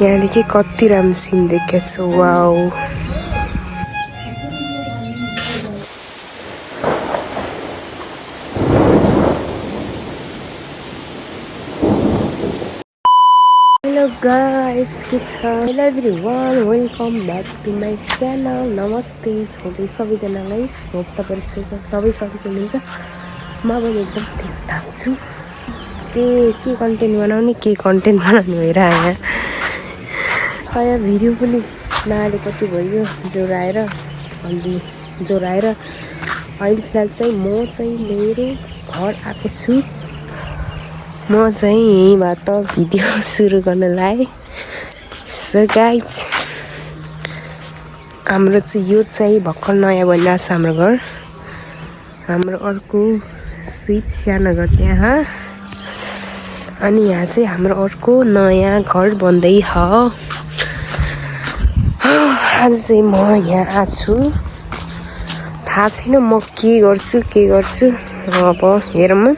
यहाँदेखि कति राम्रो सिन देखेको छु। वाउ हेलो गाइस के छ hello everyone welcome back to my channel नमस्ते छोटे सबैजनालाई होप तपाईँहरू सबै हुनुहुन्छ म पनि एकदम ठिकठाक छु के कन्टेन्ट बनाउने भइरहेको यहाँ भिडियो पनि नहाले कति भयो ज्वरो आएर अहिले फिलहाल चाहिँ म चाहिँ मेरो घर आएको छु म चाहिँ यहीँबाट भिडियो सुरु गर्न लाएँ सो गाइज हाम्रो चाहिँ यो चाहिँ भर्खर नयाँ बनिरहेको छ हाम्रो घर हाम्रो अर्को स्विट सानो घर त्यहाँ अनि यहाँ चाहिँ हाम्रो अर्को नयाँ घर बन्दै छ आज चाहिँ म यहाँ आएको छु थाहा छैन म के गर्छु अब हेरौँ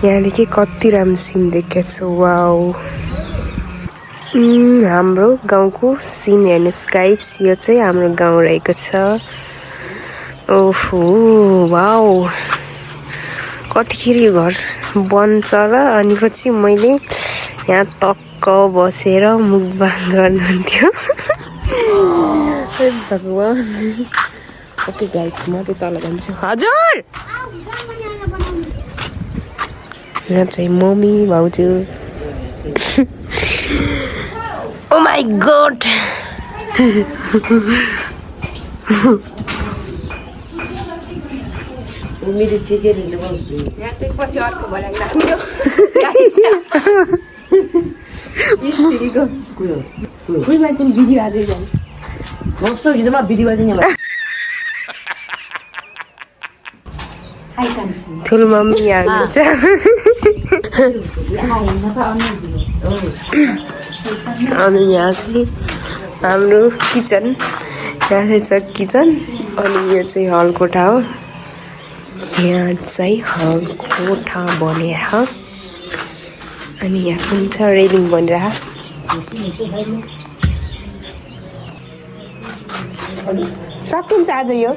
यहाँदेखि कति राम्रो सिन देखेको छु वाउ हाम्रो गाउँको सिन हेर्नुहोस् गाइस यो चाहिँ हाम्रो गाउँ रहेको छ ओहो वाउ कतिखेर यो घर बन्छ र अनि पछि मैले यहाँ टक्क बसेर मुखबाङ गर्नुहुन्थ्यो भगवान ओके गाइस म चाहिँ तल जान्छु हजुर यहाँ चाहिँ मम्मी भाउजू ओ माई गॉड मेरो चिजहरू यहाँ चाहिँ पछि अर्को भइरहेको कोही मान्छे बिदी बाजे जाने मस्तो हिजोमा बिदी बाजे नि ठुलो मम्मी यहाँ हुनुहुन्छ अनि यहाँ चाहिँ हाम्रो किचन यहाँ चाहिँ छ किचन अनि यो चाहिँ हल कोठा हो यहाँ चाहिँ हल कोठा बनेको अनि यहाँ पनि छ रेलिङ बनिरहेको सकिन्छ आज यो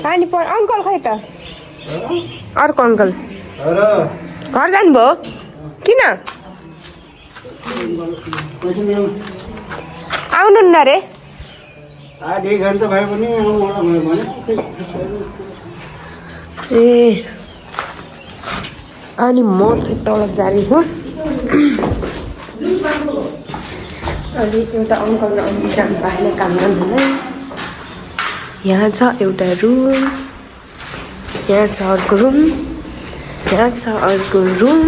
पानी अङ्कल खै त अर्को अङ्कल घर जानुभयो किन आउनुहुन्न रे ए अनि म चाहिँ तल जाने हो अनि एउटा अङ्कल र अङ्कल जानु भएन काम गर्नुलाई यहाँ छ एउटा रुम यहाँ छ अर्को रुम यहाँ छ अर्को रुम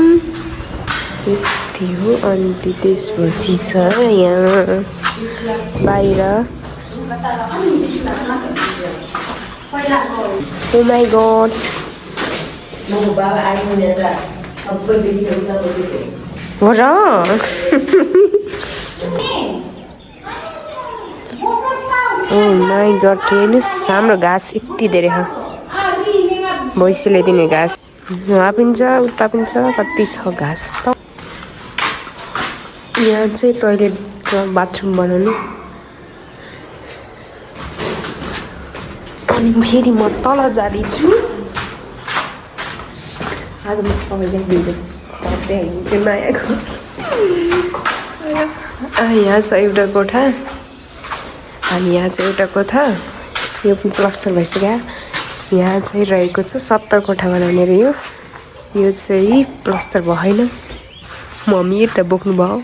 यति हो अनि त्यसपछि छ यहाँ बाहिर ओ माई गॉड हो र ओ माई गॉड हेर्नुहोस् हाम्रो घाँस यति धेरै छ भैँसीले दिने घाँस वहाँ पनि छ उता पनि छ कति छ घाँस त यहाँ चाहिँ टोइलेट र बाथरुम बनाउनु अनि फेरि म तल जाँदैछु आज म तपाईँलाई भिडियो नयाँको यहाँ छ एउटा कोठा अनि यहाँ चाहिँ एउटा कोठा यो पनि प्लास्टर भइसक्यो यहाँ चाहिँ रहेको छ 70 कोठा बनाउने रे यो चाहिँ प्लास्टर भएन मम्मी यता बोक्नु भयो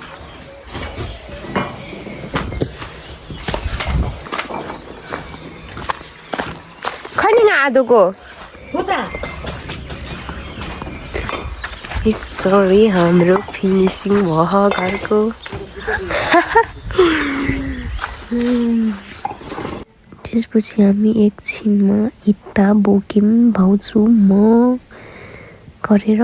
खै नि आधोको सरी हाम्रो फिनिसिङ भयो घरको त्यसपछि हामी एकछिनमा इत्ता बोक्यौँ भाउजू म गरेर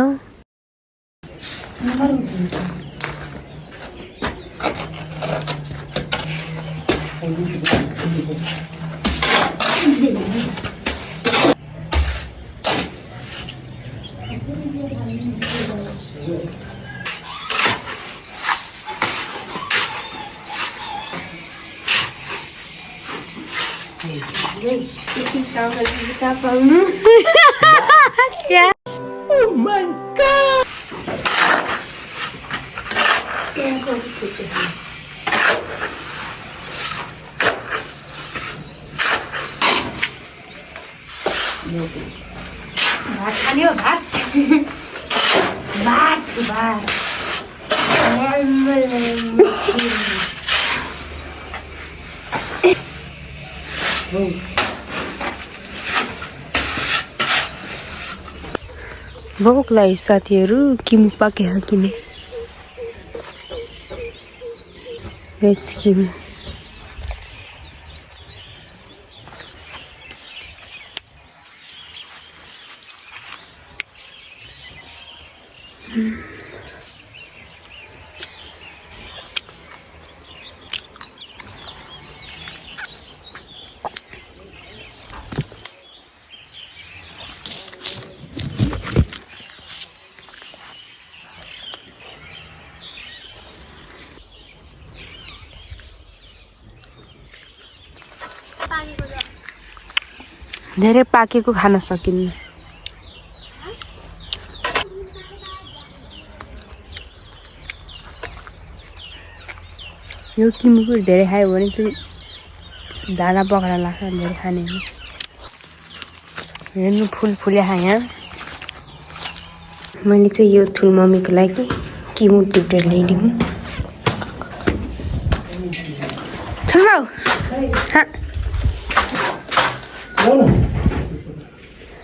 Oh my god! भात खाने हो भात भात भात भोक लाग्यो साथीहरू किमु पाके किने भेज किमु धेरै पाकेको खान सकिन्न यो किमुको धेरै खायो भने त्यो झाडा पक्रा लाग्छ धेरै खाने हेर्नु फुल फुल्या यहाँ मैले चाहिँ यो ठुलो मम्मीको लागि किमु टिपेर ल्याइदिउँ ठुलो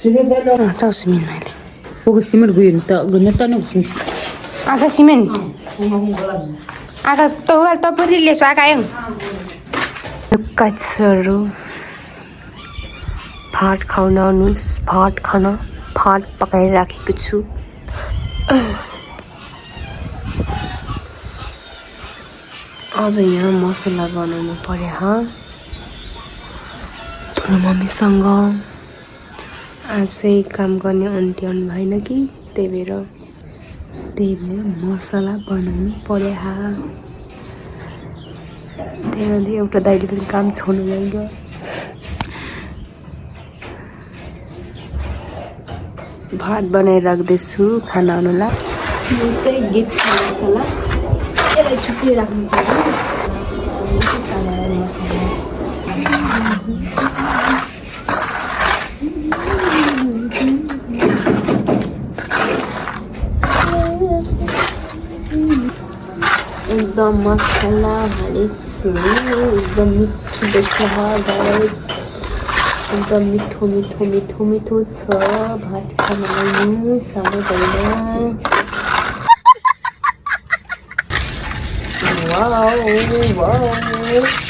चाउ सिमेन्ट मैले Pokok simen gue tak guna tanah sih. आगा सिमेन्ट आगा तौल तपरीले आगा यङ काट्सहरू भात खाउन आउनुहोस् भात खान भात पकाएर राखेको छु आज यहाँ मसला बनाउनु पर्यो ठुलो मम्मीसँग आज चाहिँ काम गर्ने अन्ती आउनु भएन कि त्यही भएर मसला बनाउनु पर्यो त्यही एउटा दाइले पनि काम छोड्नु गयो भात बनाएर राख्दैछु खाना आउनुलाई यो चाहिँ गीत मसला यसलाई छुट्टी राख्नु पर्यो एकदम मसला हालेछु एकदम मिठो देख्छ गाइस एकदम मिठो मिठो मिठो मिठो छ भात खान आउनु साह्रो भएन वाउ वाउ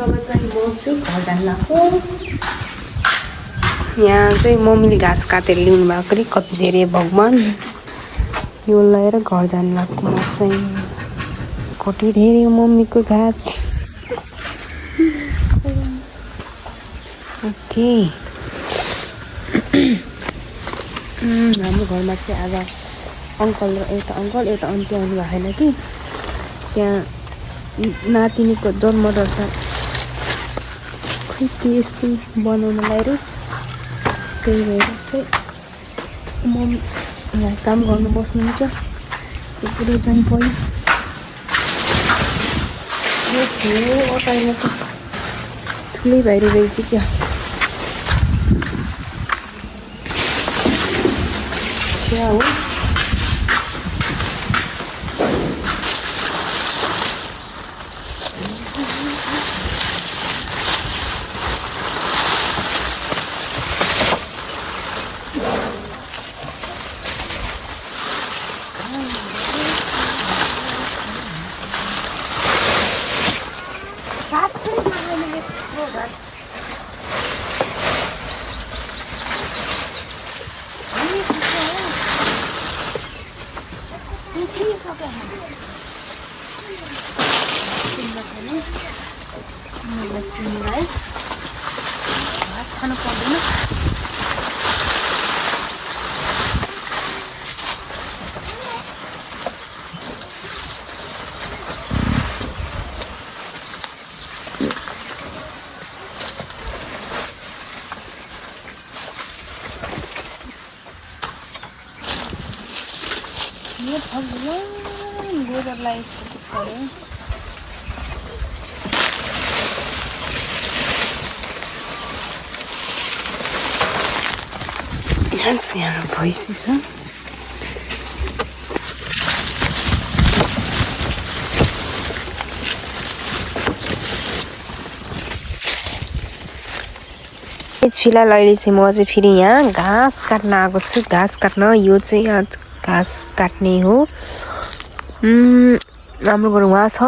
अब चाहिँ म चाहिँ घर जान लाग्यो यहाँ चाहिँ मम्मीले घाँस काटेर ल्याउनु भएको अरे कति धेरै भगवान् यो लगाएर घर जान लाग्यो म चाहिँ कति धेरै मम्मीको घाँस ओके हाम्रो घरमा चाहिँ आज अङ्कल र एउटा आन्टी आउनु भएको छैन कि त्यहाँ नातिनीको जन्मदिन त खै त्यस्तै बनाउनलाई अरे त्यही भएर चाहिँ मम्मी यहाँ काम गर्नु बस्नुहुन्छ पुरै जानु पर्यो अटाइमा त ठुलै भएर रहेछ क्या छ्या हो चिनीलाई घाँस खानु पर्दैन। ये भगवान गोबरलाई छोड्नु पर्यो। यहाँ भैँसी छ। फिलहाल अहिले चाहिँ म चाहिँ फेरि यहाँ घाँस काट्न आएको छु। घाँस काट्न यो चाहिँ यहाँ घाँस काट्ने हो। हाम्रो घर वहाँ छ,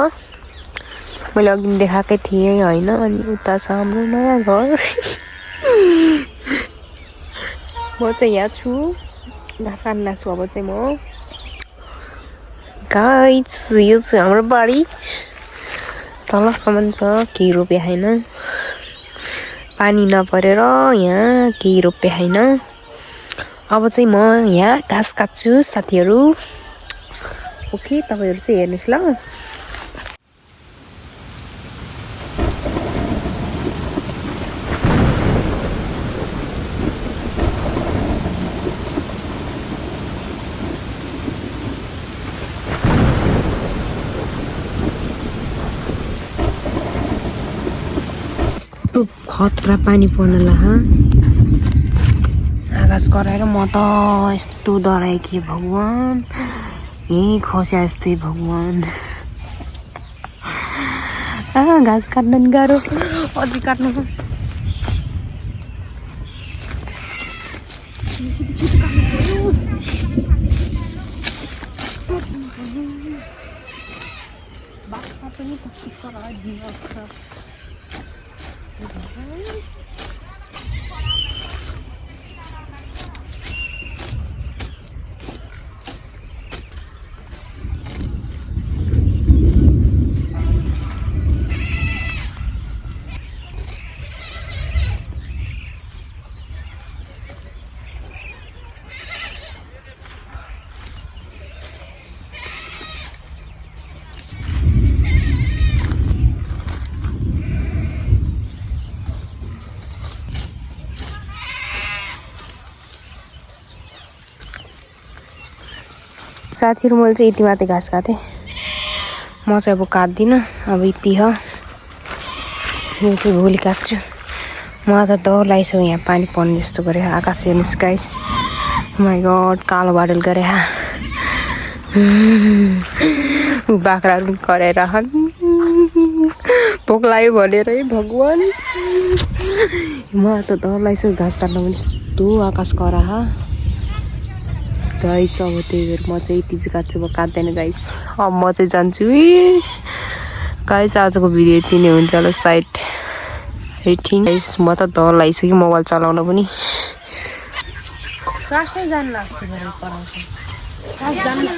मैले अघि देखाएकै थिएँ होइन। अनि उता छ हाम्रो नयाँ घर। म चाहिँ यहाँ छु, घाँस काट्न छु। अब चाहिँ म गाइस यो चाहिँ हाम्रो बारी तलसम्म छ, केही रोपे छैन। पानी नपरेर यहाँ केही रोपे छैन। अब चाहिँ म यहाँ घाँस काट्छु साथीहरू। ओके, तपाईँहरू चाहिँ हेर्नुहोस् ल। यस्तो खतरा पानी पर्न ला आकाश कराएर म त यस्तो डराएँ कि भगवान, यहीँ खस्या जस्तै भगवान। घाँस काट्न नि गाह्रो, अझै काट्नु। बाख्रा पनि कति कराइदिन्छ। साथीहरू मैले चाहिँ यति मात्रै घाँस काटेँ, म चाहिँ अब काट्दिनँ। अब यति हो, यो चाहिँ भोलि काट्छु। म त डर लागिसक्यो यहाँ पानी पर्ने जस्तो गरे। आकाश हेर्नुहोस् गाइस, माइ गड कालो बादल गरे। बाख्राहरू पनि कराएर भोक लाग्यो भनेर है भगवान। म त डर लागिसक्यो घाँस काट्न पनि। यस्तो आकाश करा गाइस। अब त्यही भएर म चाहिँ यति चाहिँ काट्छु, म काट्दैन गाइस। अब म चाहिँ जान्छु गाइस। आजको भिडियो यति नै हुन्छ होला सायद। ठिक गाइस, म त डर लागिसक्यो मोबाइल चलाउन पनि। सासै जानु लाग्छ गरेर पढाउँछ। सास जानु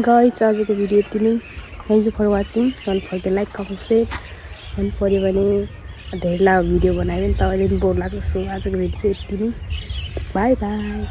गाइस, आजको भिडियो यति नै। Thank you for watching. मन पऱ्यो लाइक कमेन्ट सेयर। मन पऱ्यो भने धेरै लामो भिडियो बनायो भने तपाईँले पनि बोर लाग्छ। सो आजको भिडियो चाहिँ यति नै। By by.